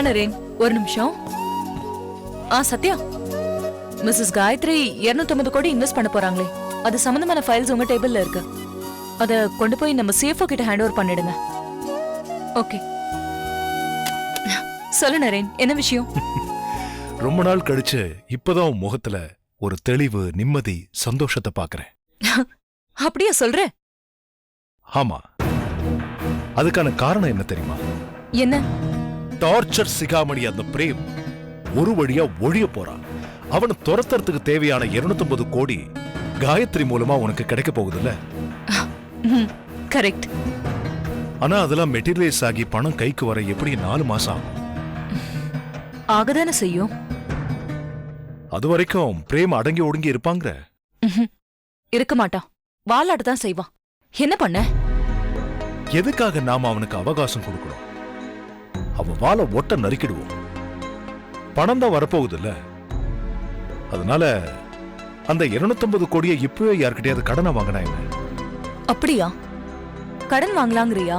நரேன் ஒரு நிமிஷம். சத்யா, மிஸ்ஸஸ் காயத்ரி 250 கோடி இன்வெஸ்ட் பண்ண போறாங்களே, அது சம்பந்தமான ஃபைல்ஸ் உங்க டேபிள்ல இருக்கு. அத கொண்டு போய் நம்ம CFO கிட்ட ஹேண்ட் ஓவர் பண்ணிடுங்க. ஓகே. சொல்லு நரேன், என்ன விஷயம்? ரொம்ப நாள் கழிச்சு இப்பதான் உன் முகத்துல ஒரு தெளிவு, நிம்மதி, சந்தோஷத்தை பாக்குறேன். அப்படியா சொல்ற? ஆமா, அதுக்கான காரணம் என்ன தெரியுமா? என்ன? டார்ச்சர் சிகாமணி அந்த பிரேம் ஒரு வழியா ஒழிய போறான். அவனை துரத்துறதுக்கு தேவையான 250 கோடி காயத்ரி மூலமா உனக்கு கிடைக்க போகுதுல்ல? கரெக்ட். ஆனா அதெல்லாம் மெட்டீரியலைஸ் ஆகி பணம் கைக்கு வர எப்படி 4 மாசம் ஆகும். ஆகதானே செய்யும். அது வரைக்கும் பிரேம் அடங்கி ஒடுங்கி இருப்பாங்க? இருக்க மாட்டான், வாலாட்ட தான் செய்வான். என்ன பண்ண? எதுக்காக நாம அவனுக்கு அவகாசம் கொடுக்கணும்? அவன் வாழ ஒட்ட நறுக்கிடுவோம். பணம் தான் வரப்போகுதுல்ல, அதனால அந்த 250 கோடியை இப்பவே யார்கிட்டயாவது கடனை வாங்கினா என்ன? அப்படியா? கடன் வாங்கலாங்கிறியா?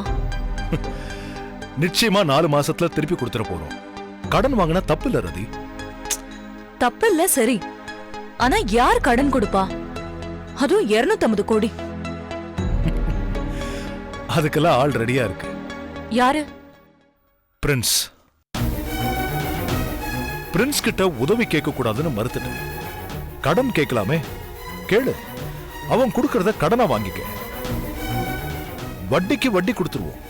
நிச்சயமா 4 மாசத்துல திருப்பி கொடுத்துட போறோம். கடன் வாங்கினா தப்பு இல்ல ரதி. தப்பு இல்ல, சரி. ஆனா யார் கடன் கொடுப்பா? அதுவும் 250 கோடி. அதுக்கெல்லாம் ஆள் ரெடியா இருக்கு. யாரு? பிரின்ஸ். பிரின்ஸ் கிட்ட உதவி கேட்க கூடாதுன்னு மறுத்துட்டேன். கடன் கேட்கலாமே, கேளு. அவன் கொடுக்கறத கடனா வாங்கிக்க. வட்டிக்கு வட்டி கொடுத்துருவோம்.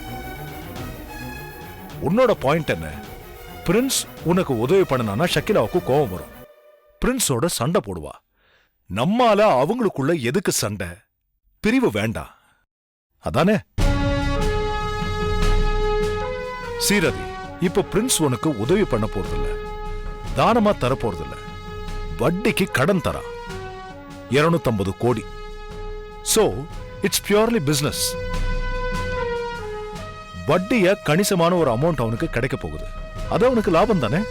உன்னோட பாயிண்ட் என்ன? பிரின்ஸ் உனக்கு உதவி பண்ணனா ஷக்கிலாவுக்கு கோபம் வரும். பிரின்ஸோட சண்டை போடுவா. நம்மால அவங்களுக்குள்ள எதுக்கு சண்டை? பிரிவு வேண்டாம், அதானே? சீரதி, இப்ப பிரின்ஸ் உனக்கு உதவி பண்ண போறதில்ல, தானமா தர போறதில்ல, வட்டிக்கு கடன் தரா 250 கோடி. So it's purely business. வட்டிய கணிசமான ஒரு அமௌண்ட் அவனுக்கு கிடைக்க போகுது. அது அவனுக்கு லாபம் தானே?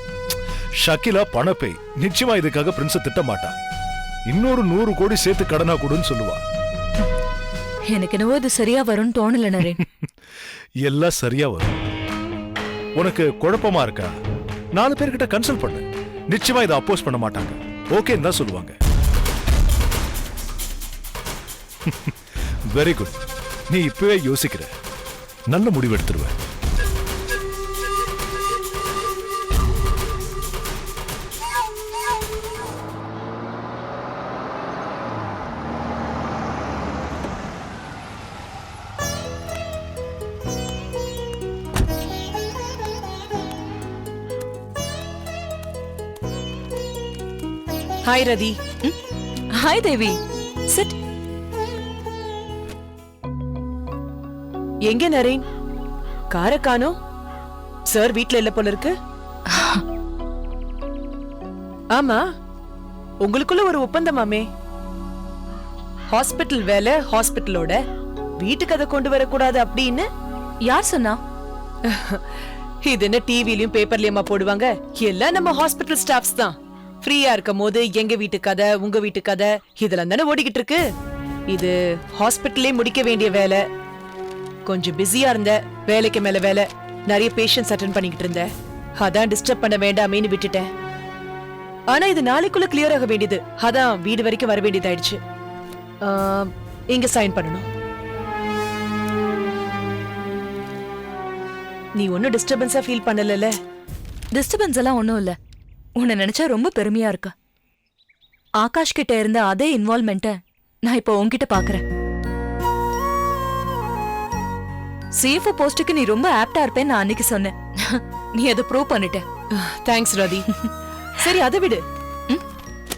ஷக்கிலா பணப்பை நிச்சயமா இதுக்காக பிரின்ஸ திட்ட மாட்டா. இன்னொரு 100 கோடி சேர்த்து கடனா கொடுன்னு சொல்லுவா. எனக்கு என்னவோ இது சரியா வரும்னு தோணல நரேன். எல்லாம் சரியா வரும். உனக்கு குழப்பமா இருக்கா? 4 பேர்கிட்ட கன்சல்ட் பண்ணு. நிச்சயமா இதை அப்போஸ் பண்ண மாட்டாங்க, ஓகேன்னு தான் சொல்லுவாங்க. Very good. நீ இப்பவே யோசிக்கிற, நல்ல முடிவு எடுத்துருவ. ஹாய் ரதி. ஹாய் தேவி. சிட். எங்க நரேன்? காரை காணோம். சார் வீட்ல இல்ல போல இருக்கு. ஆமா, உங்களுக்குள்ள ஒரு ஒப்பந்தமாமே. ஹாஸ்பிட்டல் வேலை ஹாஸ்பிட்டலோட, வீட்டுக்கு அதை கொண்டு வரக்கூடாது அப்படின்னு. யார் சொன்னா? இது என்ன டிவிலயும் பேப்பர்லயுமா போடுவாங்க? எல்லாம் நம்ம ஹாஸ்பிட்டல் ஸ்டாஃப்ஸ் தான். ஃப்ரீயா இருக்கும் போது எங்க வீட்டு கதை, உங்க வீட்டு கதை, இதெல்லாம் தானே ஓடிக்கிட்டு இருக்கு. இது ஹாஸ்பிட்டல்லே முடிக்க வேண்டிய வேலை. கொஞ்சம் பிஸியா இருந்த, வேலைக்கு மேல வேலை, நிறைய பேஷண்ட்ஸ் அட்டென்ட் பண்ணிக்கிட்டு இருந்தேன். அதான் டிஸ்டர்ப் பண்ண வேண்டாமேன்னு விட்டுட்டேன். ஆனா இது நாளைக்குள்ள கிளியர் ஆக வேண்டியது, அதான் வீடு வரைக்கும் வர வேண்டியதாயிடுச்சு. இங்க சைன் பண்ணணும். நீ ஒன்னும் டிஸ்டர்பன்ஸா ஃபீல் பண்ணல? டிஸ்டர்பன்ஸ் எல்லாம் ஒண்ணும் இல்ல. உன்னை நினைச்சா ரொம்ப பெருமையா இருக்கு. ஆகாஷ் கிட்ட இருந்த அதே இன்வால்வ்மெண்ட்ட நான் இப்போ உன்கிட்ட பாக்குறேன். CFO போஸ்டுக்கு நீ ரொம்ப ஆப்டா இருப்பேன்னு நான் அன்னைக்கு சொன்னேன். நீ அதை ப்ரூவ் பண்ணிட்ட. தேங்க்ஸ் ரதி. சரி, அதை விடு.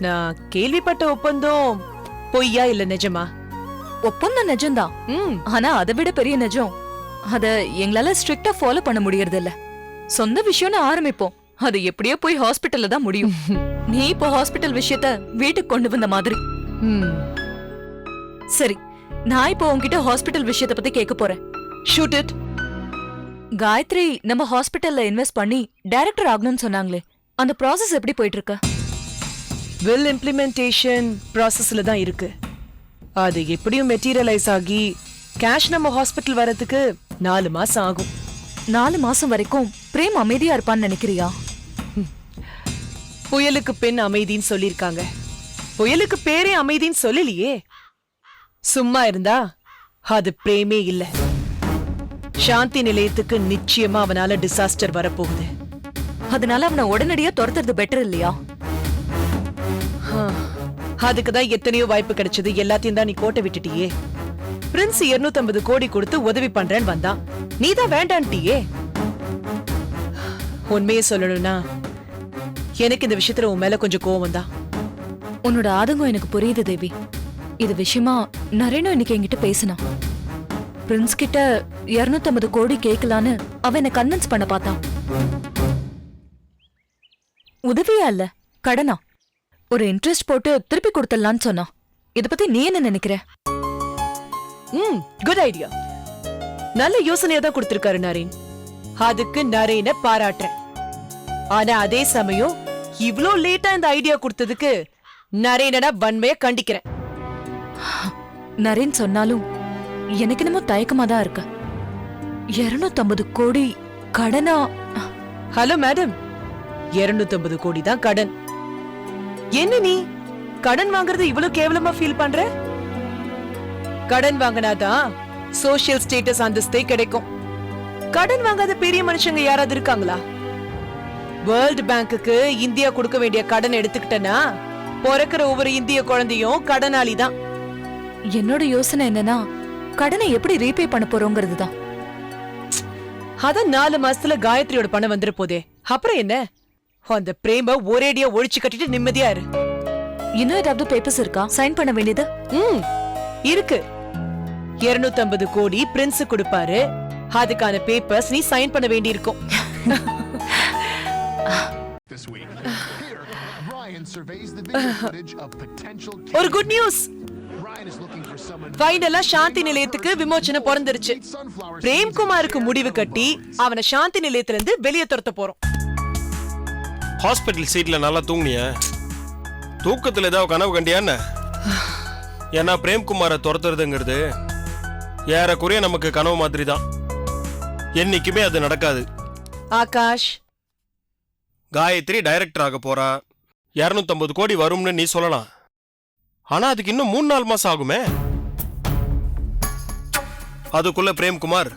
நான் கேள்விப்பட்ட ஒப்பந்தம் பொய்யா இல்ல நிஜமா? ஒப்பந்தம் நிஜம்தான். ஆனா அதை விட பெரிய நிஜம், அத எங்களால ஸ்ட்ரிக்டா ஃபாலோ பண்ண முடியறது இல்ல. சொந்த விஷயம்னு ஆரம்பிப்போம், அது எப்படியோ போய் ஹாஸ்பிட்டல்ல தான் முடியும். நீ இப்போ ஹாஸ்பிட்டல் விஷயத்த வீட்டுக்கு கொண்டு வந்த மாதிரி. சரி, நான் இப்போ உன்கிட்ட ஹாஸ்பிட்டல் விஷயத்தை பத்தி கேட்க போறேன். Shoot it. காயத்ரி நம்ம ஹாஸ்பிட்டல்ல இன்வெஸ்ட் பண்ணி டைரக்டர் ஆகணும்னு சொன்னாங்களே, அந்த ப்ராசஸ் எப்படி போயிட்டு இருக்கு? வில் இம்ப்ளிமெண்டேஷன் ப்ராசஸ்ல தான் இருக்கு. அது எப்படியும் மெட்டீரியலைஸ் ஆகி கேஷ் நம்ம ஹாஸ்பிட்டல் வரதுக்கு 4 மாசம் ஆகும். 4 மாசம் வரைக்கும் பிரேம் அமைதியா இருப்பான்னு நினைக்கிறியா? புயலுக்கு பெண் அமைதின்னு சொல்லிருக்காங்க. புயலுக்கு பேரே அமைதின்னு சொல்லலையே. சும்மா இருந்தா அது பிரேமே இல்ல. சாந்தி நிலையத்துக்கு நிச்சயமா அவனால டிசாஸ்டர் வரப்போகுது. அதனால அவனை உடனடியா துரத்துறது பெட்டர் இல்லையா? அதுக்குதான் எத்தனையோ வாய்ப்பு கிடைச்சது. எல்லாத்தையும் தான் நீ கோட்டை விட்டுட்டியே. பிரின்ஸ் 250 கோடி கொடுத்து உதவி பண்றேன்னு வந்தான். நீதான் வேண்டான்ட்டியே. உண்மையை சொல்லணும்னா எனக்கு இந்த விஷயத்துல உன் மேல கொஞ்சம் கோவம் தான். உன்னோட ஆதங்கம் எனக்கு புரியுது தேவி. இது விஷயமா நரேனும் இன்னைக்கு என்கிட்ட பேசினான். பிரின்ஸ் கிட்ட 250 கோடி கேட்கலான்னு அவன் என்ன கன்வின்ஸ் பண்ண பார்த்தான். உதவியா இல்ல, கடனா. ஒரு இன்ட்ரெஸ்ட் போட்டு திருப்பி கொடுத்துடலான்னு சொன்னான். இத பத்தி நீ என்ன நினைக்கிற? Good idea. நல்ல யோசனையா தான் கொடுத்திருக்காரு நரேன். அதுக்கு நரேனை பாராட்டுறேன். ஆனா அதே சமயம் இவ்ளோ லேட்டா இந்த ஐடியா கொடுத்ததுக்கு நரேனை வன்மையா கண்டிக்கிறேன். நரேன் சொன்னாலும் எனக்கு என்னமோ தயக்கமா தான் இருக்கு. 250 கோடி கடனா? ஹலோ மேடம், 250 கோடி தான் கடன். என்ன நீ கடன் வாங்குறது இவ்வளவு கேவலமா ஃபீல் பண்ற? கடன் வாங்கினாதான் சோசியல் ஸ்டேட்டஸ் அந்தஸ்தே கிடைக்கும். கடன் வாங்காத பெரிய மனுஷங்க யாராவது இருக்காங்களா? வேர்ல்ட் பேங்குக்கு இந்தியா கொடுக்க வேண்டிய கடன் எடுத்துக்கிட்டனா பிறக்கிற ஒவ்வொரு இந்திய குழந்தையும் கடனாளி தான். என்னோட யோசனை என்னன்னா, கடனை எப்படி ரீபே பண்ண போறோங்கிறது தான். அதான் 4 மாசத்துல காயத்ரியோட பணம் வந்துரு போதே. அப்புறம் என்ன? அந்த பிரேம ஒரேடியா ஒழிச்சு கட்டிட்டு நிம்மதியா இரு. இன்னும் ஏதாவது பேப்பர்ஸ் இருக்கா சைன் பண்ண வேண்டியது? இருக்கு. 250 கோடி பிரின்ஸ் கொடுப்பாரு. அதுக்கான பேப்பர்ஸ் நீ சைன் பண்ண வேண்டி இருக்கும். ஒரு குட் நியூஸ். ஃபைனலா சாந்தி நிலையத்துக்கு விமோச்சனம் பிறந்துருச்சு. பிரேம்குமாருக்கு முடிவு கட்டி அவனை சாந்தி நிலையத்துல இருந்து வெளியே துரத்த போறோம். ஹாஸ்பிட்டல் சீட்ல நல்லா தூங்குனிய? தூக்கத்துல ஏதாவது கனவு கண்டியான்னு? ஏன்னா பிரேம்குமாரை துரத்துறதுங்கிறது ஏறக்குறைய நமக்கு கனவு மாதிரி தான். என்னைக்குமே அது நடக்காது. ஆகாஷ், காயத்ரி டைரக்டர் ஆக போறா. 250 கோடி வரும்னு நீ சொல்லலாம். ஆனா அதுக்கு இன்னும் 3-4 மாசம் ஆகுமே. அதுக்குள்ள பிரேம்குமார்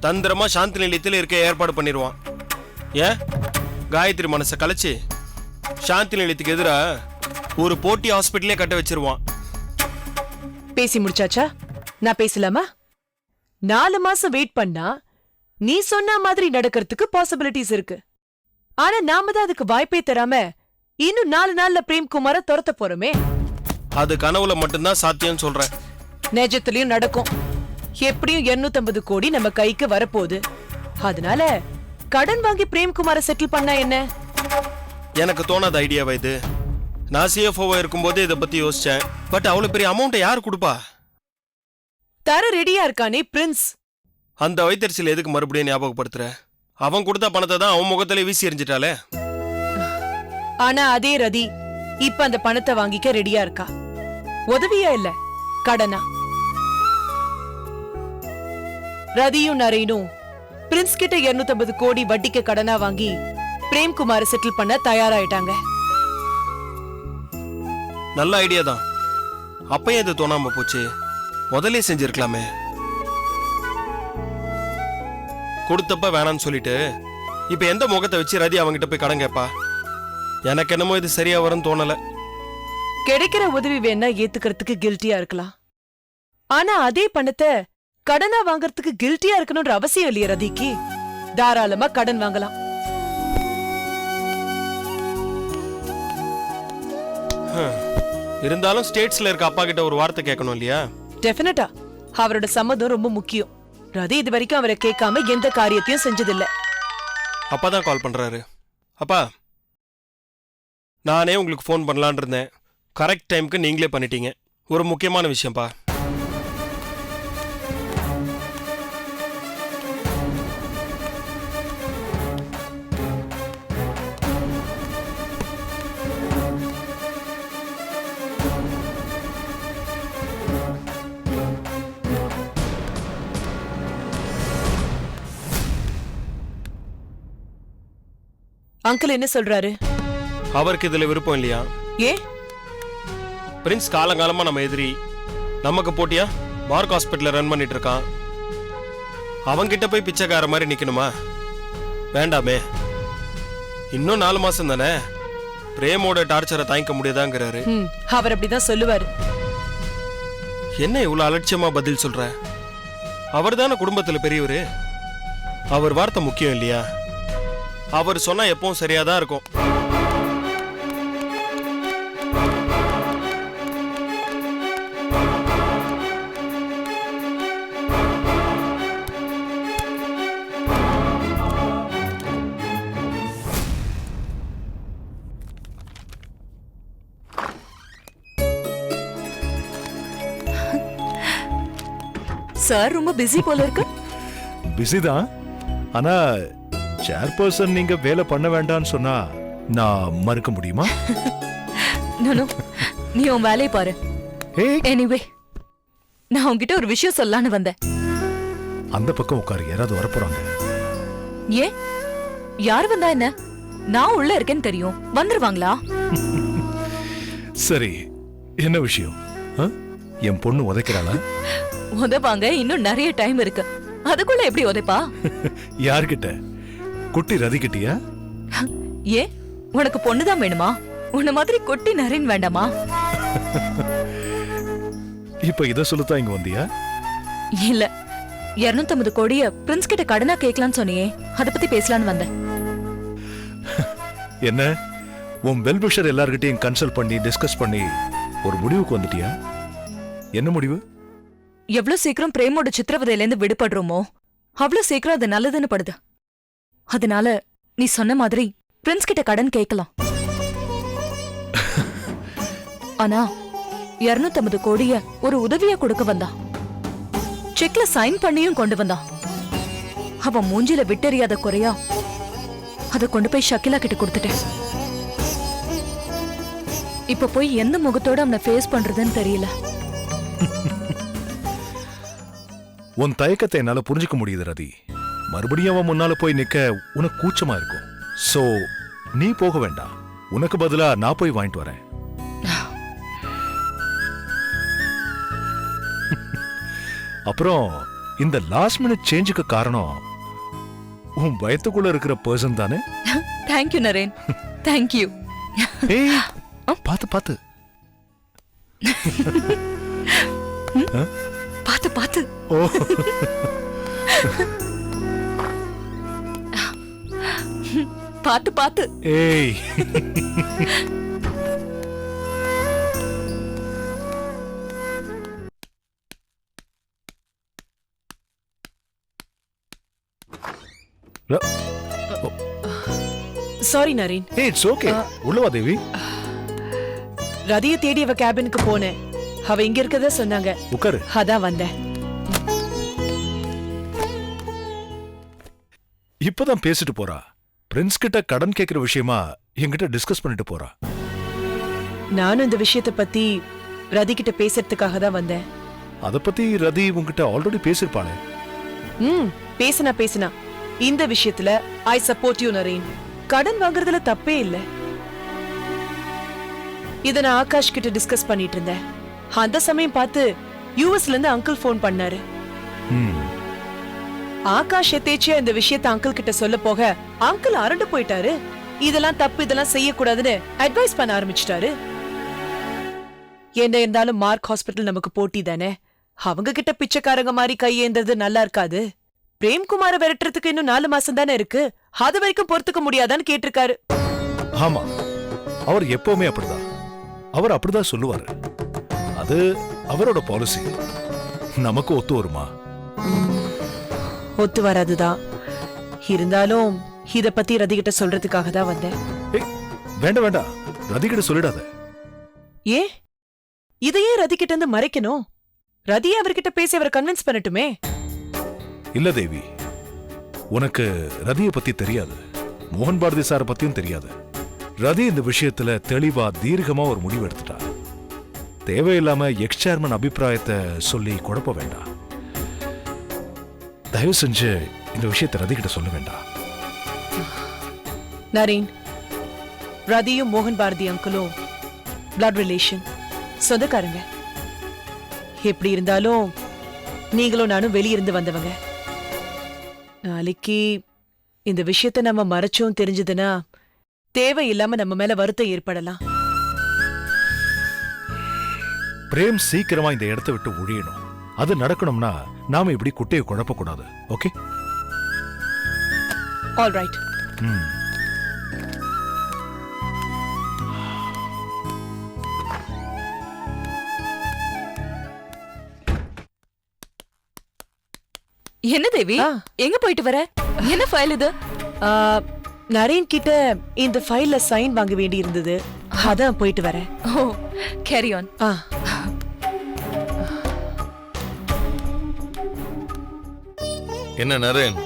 தந்திரமா சாந்தி நிலையத்தில் இருக்க ஏற்பாடு பண்ணிடுவான். ஏன் காயத்ரி மனசை கலைச்சு சாந்தி நிலையத்துக்கு எதிரா ஒரு போட்டி ஹாஸ்பிட்டலே கட்ட வச்சிருவான். பேசி முடிச்சாச்சா? நான் பேசலாமா? 4 மாசம் வெயிட் பண்ணா நீ சொன்ன மாதிரி நடக்கிறதுக்கு பாசிபிலிட்டிஸ் இருக்கு. ஆனா நாம தான் அதுக்கு வாய்ப்பே தராம இன்னும் 4 நாள்ல பிரேம்குமார துரத்த போறோமே. அது கனவுல மட்டும்தான் சாத்தியம் சொல்றேன். நிஜத்திலயும் நடக்கும். எப்படியும் 250 கோடி நம்ம கைக்கு வரப்போகுது. அதனால கடன் வாங்கி பிரேம்குமார செட்டில் பண்ணா என்ன? எனக்கு தோணாத ஐடியாவா இது. நான் சிஎஃப்ஓவா இருக்கும்போது இதை பத்தி யோசிச்சேன். பட் அவ்வளவு பெரிய அமௌண்ட் யாரு கொடுப்பா? தர ரெடியா இருக்கானே பிரின்ஸ். அந்த வைத்தறிச்சல் எதுக்கு மறுபடியும் ஞாபகப்படுத்துற? அவன் கொடுத்த பணத்தை தான் அவன் முகத்திலே வீசி எறிஞ்சிட்டாலே. ஆனா அதே ரதி இப்ப அந்த பணத்தை வாங்கிக்க ரெடியா இருக்கா. உதவியா இல்ல, கடனா. ரதியும் நரேனும் பிரின்ஸ் கிட்ட 250 கோடி வட்டிக்கு கடனா வாங்கி பிரேம்குமார செட்டில் பண்ண தயாராயிட்டாங்க. நல்ல ஐடியா தான். அப்பயே இது தோணாம போச்சு. முதல்ல செஞ்சிருக்கலாமே. கொடுத்தப்ப வேணான்னு சொல்லிட்டு இப்ப எந்த முகத்தை வச்சு ரதி அவங்கிட்ட போய் கடன் கேப்பா? எனக்கு என்னமோ இது சரியா வரும்னு தோணல. கிடைக்கிற உதவி வேணா ஏத்துக்கிறதுக்கு கில்ட்டியா இருக்கலாம். ஆனா அதே பணத்தை கடனா வாங்கறதுக்கு கில்ட்டியா இருக்கணும்ன்ற அவசியம் இல்லையா ரதிக்கு? தாராளமா கடன் வாங்கலாம். இருந்தாலும் ஸ்டேட்ஸ்ல இருக்க அப்பா கிட்ட ஒரு வார்த்தை கேட்கணும் இல்லையா? டெஃபினட்டா. அவரோட சம்மதம் ரொம்ப முக்கியம். ரதி இது வரைக்கும் அவரை கேட்காம எந்த காரியத்தையும் செஞ்சதில்ல. அப்பாதான் கால் பண்றாரு. அப்பா, நானே உங்களுக்கு ஃபோன் பண்ணலான் இருந்தேன். கரெக்ட் டைமுக்கு நீங்களே பண்ணிட்டீங்க. ஒரு முக்கியமான விஷயம்ப்பா. அங்கிள் என்ன சொல்றாரு? அவருக்கு இதுல விருப்பம் இல்லையா? ஏ பிரின்ஸ் காலங்காலமா நம்ம எதிரி. நமக்கு போட்டியா மார்க் ஹாஸ்பிட்டல ரன் பண்ணிட்டு இருக்கான். அவன்கிட்ட போய் பிச்சைக்கார மாதிரி நிக்கணுமா? வேண்டாமே. இன்னும் 4 மாசம் தானே. பிரேமோட டார்ச்சரை தாங்கிக்க முடியாதாங்கிறாரு. அவர் அப்படிதான் சொல்லுவாரு. என்ன இவ்வளவு அலட்சியமா பதில் சொல்ற? அவர் தானே குடும்பத்துல பெரியவரு. அவர் வார்த்தை முக்கியம் இல்லையா? அவர் சொன்னா எப்பவும் சரியாதான் இருக்கும். சார் ரொம்ப பிஸி போல இருக்கு. பிஸி தான். ஆனா சேர்பர்சன் நீங்க வேலை பண்ண வேண்டாம்னு சொன்னா நான் மறுக்க முடியுமா? நானு நீ உன் வேலையை பாரு. ஏய், எனிவே நான் உன்கிட்ட ஒரு விஷயம் சொல்லலான்னு வந்தேன். அந்த பக்கம் உட்காரு, யாராவது வரப்போறாங்க. ஏன் யார் வந்தா என்ன? நான் உள்ள இருக்கேன்னு தெரியும், வந்துருவாங்களா? சரி, என்ன விஷயம்? ஆ? என் பொண்ணு உதைக்கிறாளா? உதவாங்க, இன்னும் நிறைய டைம் இருக்கு. அதுக்குள்ள எப்படி உதைப்பா? யார்கிட்ட? குட்டி ரதிக்கிட்டியா? ஏன் உனக்கு பொண்ணுதான் வேணுமா? உன்ன மாதிரி கொட்டி நரேன் வேண்டாமா? இப்ப இத சொல்லத்தான் இங்க வந்தியா? இல்ல, 250 கோடிய பிரின்ஸ் கிட்ட கடனா கேட்கலான்னு சொன்னியே, அத பத்தி பேசலான்னு வந்தேன். என்ன உன் வெல்விஷர் எல்லார்கிட்டையும் கன்சல்ட் பண்ணி டிஸ்கஸ் பண்ணி ஒரு முடிவுக்கு வந்துட்டியா? என்ன முடிவு? எவ்வளவு சீக்கிரம் பிரேமோட சித்திரவதையில இருந்து விடுபடுறோமோ அவ்வளவு சீக்கிரம் அது நல்லதுன்னு படுது. அதனால நீ சொன்ன மாதிரி பிரின்ஸ் கிட்ட கடன் கேட்கலாம். ஆனா 250 கோடிய ஒரு உதவியா கொடுக்க வந்தா. செக்ல சைன் பண்ணியும் கொண்டு வந்தா. அவன் மூஞ்சில விட்டெறியாத குறையா அத கொண்டு போய் ஷக்கிலா கிட்ட கொடுத்துட்டேன். இப்ப போய் எந்த முகத்தோட அவனை ஃபேஸ் பண்றதுன்னு தெரியல. உன் தயக்கத்தை என்னால புரிஞ்சுக்க முடியுது ரதி. மறுபடியும் அவன் முன்னால போய் நிக்க உனக்கு கூச்சமா இருக்கும். சோ நீ போக வேண்டாம், உனக்கு பதிலா நான் போய் வாங்கிட்டு வரேன். அப்புறம் இந்த லாஸ்ட் மினிட் சேஞ்சுக்கு காரணம் உன் பயத்துக்குள்ள இருக்கிற பர்சன் தானே? Thank you Naren, thank you. ஏய், பாத்து பாத்து பாத்து பாத்து. ஓ, பாத்து பாத்து. ஏய், சாரி நரேன். ஏய், இட்ஸ் ஓகே. உள்ளவா தேவி. ரதியை தேடி அவ கேபினுக்கு போனேன். அவ இங்க இருக்கதா சொன்னாங்க. உட்காரு. அதான் வந்தேன். இப்பதான் பேசிட்டு போறா. பிரின்ஸ் கிட்ட கடன் கேக்குற விஷயமா என்கிட்ட டிஸ்கஸ் பண்ணிட்டு போறா. நானும் இந்த விஷயத்தை பத்தி ரதி கிட்ட பேசுறதுக்காக தான் வந்தேன். அத பத்தி ரதி உன்கிட்ட ஆல்ரெடி பேசிருப்பாளே. பேசினா இந்த விஷயத்துல ஐ சப்போர்ட் யூ நரேன். கடன் வாங்குறதுல தப்பே இல்ல. இத நான் ஆகாஷ் கிட்ட டிஸ்கஸ் பண்ணிட்டு இருந்தேன். அந்த சமயம் பார்த்து யூஎஸ்ல இருந்து அங்கிள் போன் பண்ணாரு. ஆகாஷ் எதேச்சியா இந்த விஷயத்தை அங்கிள் கிட்ட சொல்ல போக அங்கிள் அரண்டு போயிட்டாரு. இதெல்லாம் தப்பு, இதெல்லாம் செய்யக்கூடாதுன்னு அட்வைஸ் பண்ண ஆரம்பிச்சிட்டாரு. என்ன இருந்தாலும் மார்க் ஹாஸ்பிட்டல் நமக்கு போட்டி தானே. அவங்க கிட்ட பிச்சைக்காரங்க மாதிரி கையேந்தது நல்லா இருக்காது. பிரேம்குமார விரட்டுறதுக்கு இன்னும் 4 மாசம் தானே இருக்கு. அது வரைக்கும் பொறுத்துக்க முடியாதான்னு கேட்டிருக்காரு. ஆமா, அவர் எப்பவுமே அப்படிதான். அவர் அப்படிதான் சொல்லுவாரு. அது அவரோட பாலிசி. நமக்கு ஒத்து வருமா? ஒத்து வராதுதான். இருந்தாலும் இத பத்தி ரதி கிட்ட சொல்றதுக்காக தான் வந்தேன். வேண்டாம் வேண்டாம், ரதி கிட்ட சொல்லிடாத. ஏ இதையே ரதி கிட்ட இருந்து மறைக்கணும்? ரதியே அவர்கிட்ட பேசி அவரை கன்வின்ஸ் பண்ணட்டுமே. இல்ல தேவி, உனக்கு ரதியை பத்தி தெரியாது, மோகன் பாரதி சார பத்தியும் தெரியாது. ரதி இந்த விஷயத்துல தெளிவா தீர்க்கமா ஒரு முடிவு எடுத்துட்டா. தேவையில்லாம எக்ஸ் சேர்மன் அபிப்பிராயத்தை சொல்லி குழப்ப வேண்டாம். தயவு செஞ்சு இந்த விஷயத்தை ரதி கிட்ட சொல்ல வேண்டாம். நரேன், ரதியும் மோகன் பாரதி அங்கிளும் பிளட் ரிலேஷன், சொந்தக்காரங்க. எப்படி இருந்தாலும் நீங்களும் நானும் வெளியிருந்து வந்தவங்க. நாளைக்கு இந்த விஷயத்த நம்ம மறைச்சோம் தெரிஞ்சதுன்னா தேவையில்லாம நம்ம மேல வருத்தம் ஏற்படலாம். பிரேம் சீக்கிரமா இந்த இடத்தை விட்டு ஒழியணும். அது நடக்கணும்னா நாம இப்படி குட்டையை குழப்பக்கூடாது. ஓகே? All right. என்ன தேவி, ஆ. எங்க போயிட்டு வர? என்ன ஃபைல் இது? நரேன் கிட்ட இந்த ஃபைல்ல சைன் வாங்க வேண்டி இருந்தது, அதான் போயிட்டு வரேன். ஓ, கேரி ஆன். ஆ, என்ன நரேன்,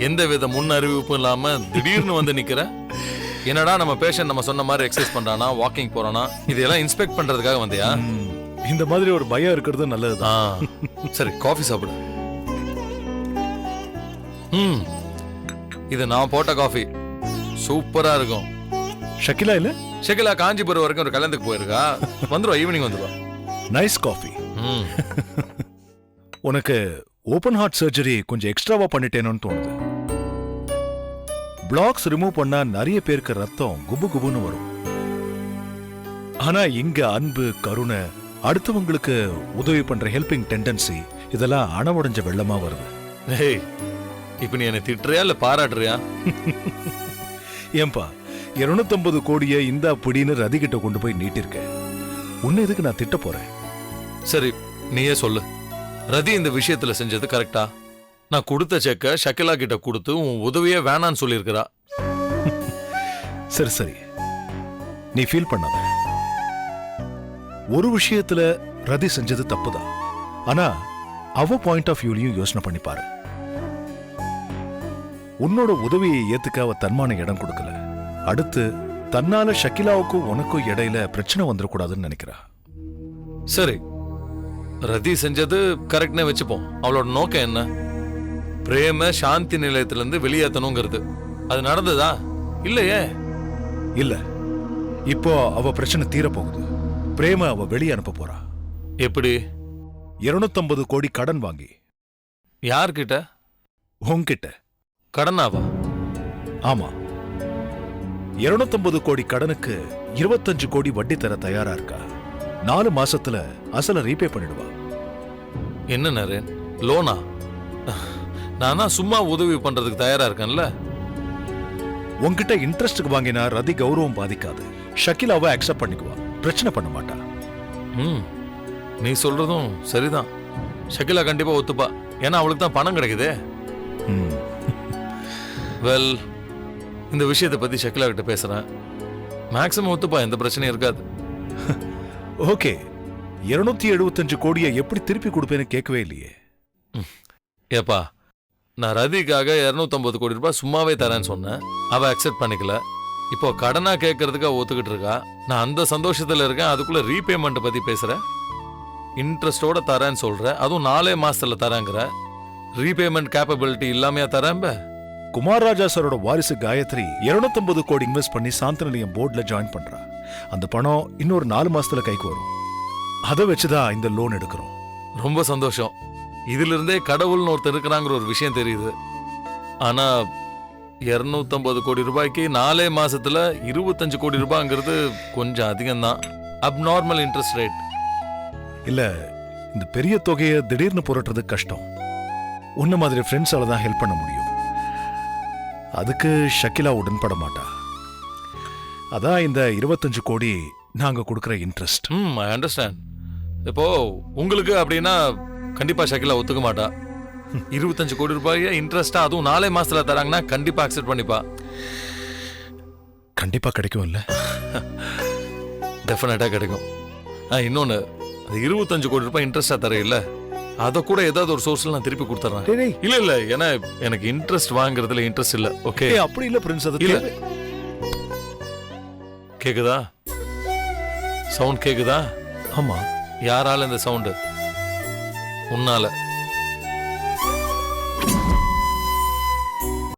எந்த வித முன் அறிவிப்பும் இல்லாம திடீர்னு வந்து நிக்கிற? என்னடா நம்ம பேஷண்ட் நம்ம சொன்ன மாதிரி எக்ஸசைஸ் பண்றானா, வாக்கிங் போறானா, இதெல்லாம் இன்ஸ்பெக்ட் பண்றதுக்காக வந்தியா? இந்த மாதிரி ஒரு பயம் இருக்கிறது நல்லதுதான். சரி, காஃபி சாப்பிடு. இது நான் போட்ட காஃபி, சூப்பரா இருக்கும். ஷக்கிலா இல்ல? ஷக்கிலா காஞ்சிபுரம் வரைக்கும் ஒரு கல்யாணத்துக்கு போயிருக்கா, வந்துருவா, ஈவினிங் வந்துருவா. Nice coffee. உனக்கு ஓபன் ஹார்ட் சர்ஜரி கொஞ்சம் எக்ஸ்ட்ராவா பண்ணிட்டேனோன்னு தோணுது. பிளாக்ஸ் ரிமூவ் பண்ணா நிறைய பேருக்கு ரத்தம் குபு குபுன்னு வரும். ஆனா இங்க அன்பு, கருணை, அடுத்தவங்களுக்கு உதவி பண்ற ஹெல்பிங் டெண்டன்சி, இதெல்லாம் அணவுடைஞ்ச வெள்ளமா வருது. ஏய், இப்ப நீ என்ன திட்டுறியா இல்ல பாராட்டுறியா? ஏன்பா 250 கோடியை இந்த அப்படின்னு ரதி கிட்ட கொண்டு போய் நீட்டிருக்க. உன்னை எதுக்கு நான் திட்ட போறேன்? சரி, நீயே சொல்லு, ரதி இந்த விஷயத்துல செஞ்சது கரெக்டா? நான் கொடுத்த செக்க ஷக்கிலா கிட்ட கொடுத்து உன் உதவியே வேணான்னு சொல்லியிருக்கிறா. சரி சரி, நீ ஃபீல் பண்ணாத. ஒரு விஷயத்துல ரதி செஞ்சது தப்புதான். ஆனா அவ பாயிண்ட் ஆஃப் வியூலையும் யோசனை பண்ணி பாரு. உன்னோட உதவியை ஏத்துக்க அவ தன்மான இடம் கொடுக்கல. அடுத்து தன்னால ஷக்கிலாவுக்கும் உனக்கும் இடையில பிரச்சனை வந்துடக்கூடாதுன்னு நினைக்கிறா. சரி, ரதி செஞ்சது கரெக்ட்னே வச்சுப்போம். அவளோட நோக்கம் என்ன? பிரேம சாந்தி நிலையத்திலிருந்து வெளியேற்றணுங்கிறது. அது நடந்ததா? இல்லையே. இல்ல, இப்போ அவ பிரச்சனை தீர போகுது. பிரேம அவ வெளியே அனுப்ப போறா. எப்படி? 250 கோடி கடன் வாங்கி. யார்கிட்ட? உன்கிட்ட. கடனாவா? ஆமா, 250 கோடி கடனுக்கு 25 கோடி வட்டி தர தயாரா இருக்கா. 4 மாசத்துல அசல ரீபே பண்ணிடுவா. என்ன நரேன், லோனா? நானா சும்மா உதவி பண்றதுக்கு தயாரா இருக்கேன்ல. உன்கிட்ட இன்ட்ரெஸ்டுக்கு வாங்கினா ரதி கௌரவம் பாதிக்காது. ஷக்கிலாவை அக்செப்ட் பண்ணிக்குவா, பிரச்சனை பண்ண மாட்டா. நீ சொல்றதும் சரிதான். ஷக்கிலா கண்டிப்பா ஒத்துப்பா, ஏன்னா அவளுக்கு தான் பணம் கிடைக்குதே. வெல், இந்த விஷயத்தை பத்தி ஷக்கிலா கிட்ட பேசுறேன். மேக்ஸிமம் ஒத்துப்பா, எந்த பிரச்சனையும் இருக்காது. ஓகே, 275 கோடியை எப்படி திருப்பி கொடுப்பேன்னு கேட்கவே இல்லையே. ஏப்பா, நான் ரதிக்காக 250 கோடி ரூபாய் சும்மாவே தரேன்னு சொன்னேன். அவ அக்செப்ட் பண்ணிக்கல. இப்போ கடனா கேட்கறதுக்கு அவ ஒத்துக்கிட்டு இருக்கா. நான் அந்த சந்தோஷத்துல இருக்கேன். அதுக்குள்ள ரீபேமெண்ட் பத்தி பேசுறேன். இன்ட்ரெஸ்டோட தரேன்னு சொல்ற, அதுவும் 4 மாசத்துல தரேங்கிற. ரீபேமெண்ட் கேப்பபிலிட்டி இல்லாமையா தரேன்? குமார் ராஜா சாரோட வாரிசு காயத்ரி 250 கோடி இன்வெஸ்ட் பண்ணி சாந்தி நிலையம் போர்ட்ல ஜாயின் பண்றா. அந்த பணம் இன்னொரு 4 மாசத்துல கைக்கு வரும். அதை வச்சுதான் இந்த லோன் எடுக்கிறோம். ரொம்ப சந்தோஷம். இதுல இருந்தே கடவுள்னு ஒருத்தர் இருக்கிறாங்கிற ஒரு விஷயம் தெரியுது. ஆனா 250 கோடி ரூபாய்க்கு 4 மாசத்துல 25 கோடி ரூபாய்ங்கிறது கொஞ்சம் அதிகம்தான். Abnormal interest rate. இல்ல, இந்த பெரிய தொகையை திடீர்னு புரட்டுறது கஷ்டம். உன்ன மாதிரி ஃப்ரெண்ட்ஸால தான் ஹெல்ப் பண்ண முடியும். அதுக்கு ஷக்கிலா உடன்பட மாட்டா. அதான் இந்த 25 கோடி நாங்க கொடுக்கிற இன்ட்ரெஸ்ட். I understand. இப்போ உங்களுக்கு அப்படின்னா கண்டிப்பா ஷக்கிலா ஒத்துக்க மாட்டா. 25 கோடி ரூபாய் இன்ட்ரெஸ்டா, அதுவும் 4 மாசத்துல தராங்கன்னா கண்டிப்பா அக்செப்ட் பண்ணிப்பா. கண்டிப்பா கிடைக்கும் இல்ல? டெஃபினட்டா கிடைக்கும். இன்னொன்னு, 25 கோடி ரூபாய் இன்ட்ரெஸ்டா தர இல்ல, அத கூட ஏதாவது ஒரு சோர்ஸ்ல நான் திருப்பி கொடுத்துறேன். இல்ல இல்ல, ஏன்னா எனக்கு இன்ட்ரெஸ்ட் வாங்குறதுல இன்ட்ரெஸ்ட் இல்ல. ஓகே, அப்படி இல்ல பிரின்ஸ். அது இல்ல. கேக்குதா? சவுண்ட் கேக்குதா? ஆமா. யாரால இந்த சவுண்ட்? உன்னால.